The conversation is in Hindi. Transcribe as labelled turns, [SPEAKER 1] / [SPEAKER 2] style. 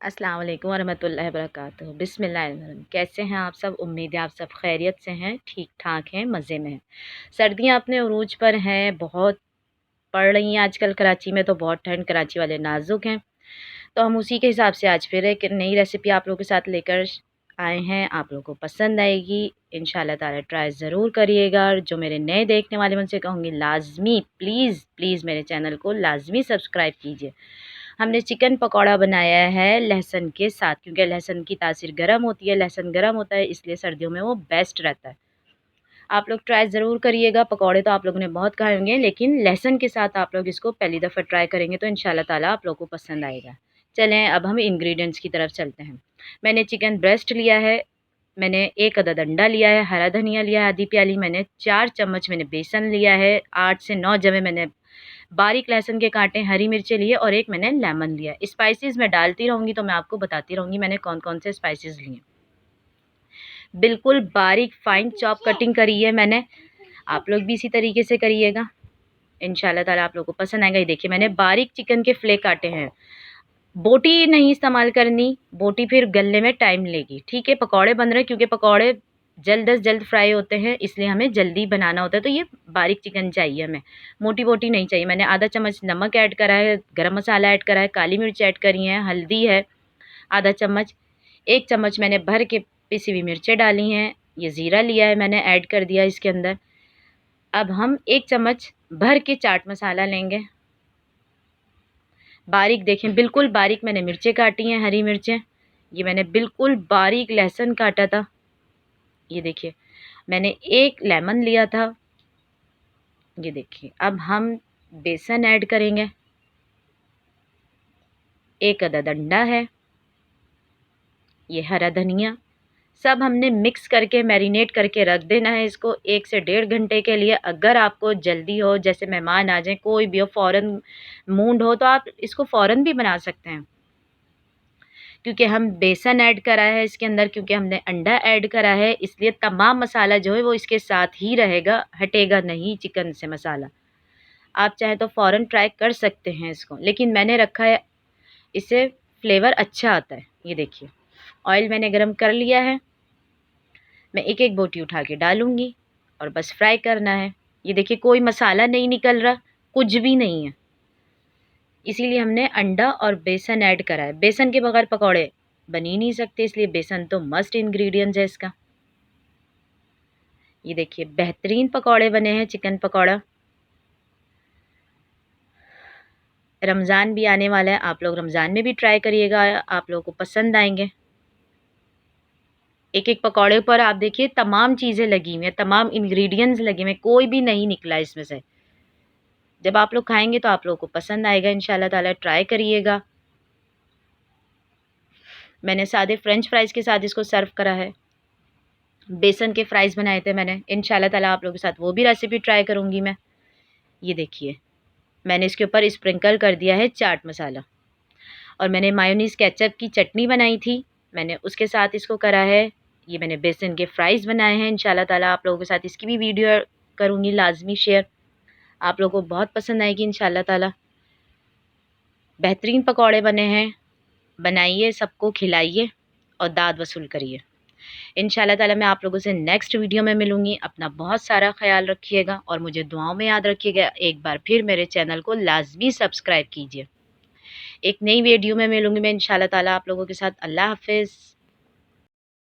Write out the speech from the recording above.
[SPEAKER 1] अस्सलाम वालेकुम वरहमतुल्लाहि वबरकातुहू। बिस्मिल्लाहिर्रहमानिर्रहीम। कैसे हैं आप सब? उम्मीद है आप सब खैरियत से हैं, ठीक-ठाक हैं, मज़े में हैं। सर्दियाँ अपने उरूज पर हैं, बहुत पड़ रही हैं आजकल कराची में, तो बहुत ठंड, कराची वाले नाज़ुक हैं। तो हम उसी के हिसाब से आज फिर एक नई रेसिपी आप लोगों के साथ लेकर आए हैं। आप लोगों को पसंद आएगी इंशाल्लाह ताला, ट्राई ज़रूर करिएगा। जो मेरे नए देखने वाले, मैं उनसे कहूँगी लाज़मी प्लीज़ प्लीज़ मेरे चैनल को लाज़मी सब्सक्राइब कीजिए। हमने चिकन पकौड़ा बनाया है लहसुन के साथ, क्योंकि लहसुन की तासीर गर्म होती है, लहसुन गर्म होता है, इसलिए सर्दियों में वो बेस्ट रहता है। आप लोग ट्राई ज़रूर करिएगा। पकौड़े तो आप लोगों ने बहुत खाए होंगे, लेकिन लहसुन के साथ आप लोग इसको पहली दफ़ा ट्राई करेंगे तो इंशाल्लाह ताला आप लोगों को पसंद आएगा। चलें अब हम इंग्रेडिएंट्स की तरफ चलते हैं। मैंने चिकन ब्रेस्ट लिया है, मैंने 1 अदद अंडा लिया है, हरा धनिया लिया है आधी प्याली, मैंने 4 चम्मच मैंने बेसन लिया है, 8 से 9 जवे मैंने बारीक लहसुन के कांटे, हरी मिर्चें लिए और एक मैंने लेमन लिया। स्पाइसेस मैं डालती रहूँगी तो मैं आपको बताती रहूँगी मैंने कौन-कौन से स्पाइसेस लिए। बिल्कुल बारीक फाइन चॉप कटिंग करी है मैंने, आप लोग भी इसी तरीके से करिएगा। इंशाल्लाह ताला आप लोगों को पसंद आएगा। ये देखिए मैंने बारीक चिकन के फ्लेक काटे हैं। बोटी नहीं इस्तेमाल करनी, बोटी फिर गलने में टाइम लेगी, ठीक है? पकौड़े बन रहे हैं क्योंकि पकौड़े जल्द अज़ जल्द फ्राई होते हैं, इसलिए हमें जल्दी बनाना होता है, तो ये बारीक चिकन चाहिए हमें, मोटी बोटी नहीं चाहिए। मैंने आधा चम्मच नमक ऐड करा है, गरम मसाला ऐड करा है, काली मिर्च ऐड करी है, हल्दी है आधा चम्मच, 1 चम्मच मैंने भर के पिसी हुई मिर्चें डाली हैं, ये ज़ीरा लिया है मैंने ऐड कर दिया इसके अंदर। अब हम 1 चम्मच भर के चाट मसाला लेंगे, बारीक देखें बिल्कुल बारीक मैंने मिर्चें काटी हैं, हरी मिर्चें, ये मैंने बिल्कुल बारीक लहसुन काटा था, ये देखिए मैंने 1 लेमन लिया था, ये देखिए। अब हम बेसन ऐड करेंगे, 1 अदद अंडा है, ये हरा धनिया, सब हमने मिक्स करके मैरिनेट करके रख देना है इसको 1 से 1.5 घंटे के लिए। अगर आपको जल्दी हो, जैसे मेहमान आ जाएँ, कोई भी हो, फ़ौरन मूड हो, तो आप इसको फ़ौरन भी बना सकते हैं। क्योंकि हम बेसन ऐड करा है इसके अंदर, क्योंकि हमने अंडा ऐड करा है, इसलिए तमाम मसाला जो है वो इसके साथ ही रहेगा, हटेगा नहीं चिकन से मसाला। आप चाहें तो फ़ौरन ट्राई कर सकते हैं इसको, लेकिन मैंने रखा है, इससे फ्लेवर अच्छा आता है। ये देखिए ऑयल मैंने गरम कर लिया है, मैं एक-एक बोटी उठा के डालूँगी और बस फ्राई करना है। ये देखिए कोई मसाला नहीं निकल रहा, कुछ भी नहीं है। इसीलिए हमने अंडा और बेसन ऐड करा है। बेसन के बगैर पकौड़े बन ही नहीं सकते, इसलिए बेसन तो मस्ट इंग्रेडिएंट है इसका। ये देखिए बेहतरीन पकौड़े बने हैं, चिकन पकौड़ा। रमज़ान भी आने वाला है, आप लोग रमज़ान में भी ट्राई करिएगा, आप लोगों को पसंद आएँगे। एक-एक पकौड़े पर आप देखिए तमाम चीज़ें लगी हुई हैं, तमाम इंग्रेडिएंट्स लगे हुए हैं, कोई भी नहीं निकला इसमें से। जब आप लोग खाएँगे तो आप लोगों को पसंद आएगा इंशाल्लाह ताला, ट्राई करिएगा। मैंने सादे फ्रेंच फ्राइज़ के साथ इसको सर्व करा है। बेसन के फ्राइज़ बनाए थे मैंने, इंशाल्लाह ताला आप लोगों के साथ वो भी रेसिपी ट्राई करूँगी मैं। ये देखिए, मैंने इसके ऊपर स्प्रिंकल कर दिया है चाट मसाला, और मैंने मायोनीज़ केचअप की चटनी बनाई थी, मैंने उसके साथ इसको करा है। ये मैंने बेसन के फ्राइज़ बनाए हैं, इंशाल्लाह ताला आप लोगों के साथ इसकी भी वीडियो करूँगी लाज़मी शेयर। आप लोगों को बहुत पसंद आएगी इंशाल्लाह ताला। बेहतरीन पकौड़े बने हैं, बनाइए, सबको खिलाइए और दाद वसूल करिए। इंशाल्लाह ताला मैं आप लोगों से नेक्स्ट वीडियो में मिलूँगी। अपना बहुत सारा ख़्याल रखिएगा और मुझे दुआओं में याद रखिएगा। एक बार फिर मेरे चैनल को लाज़मी सब्सक्राइब कीजिए। एक नई वीडियो में मिलूँगी मैं इंशाल्लाह ताला आप लोगों के साथ। अल्लाह हाफ़िज़।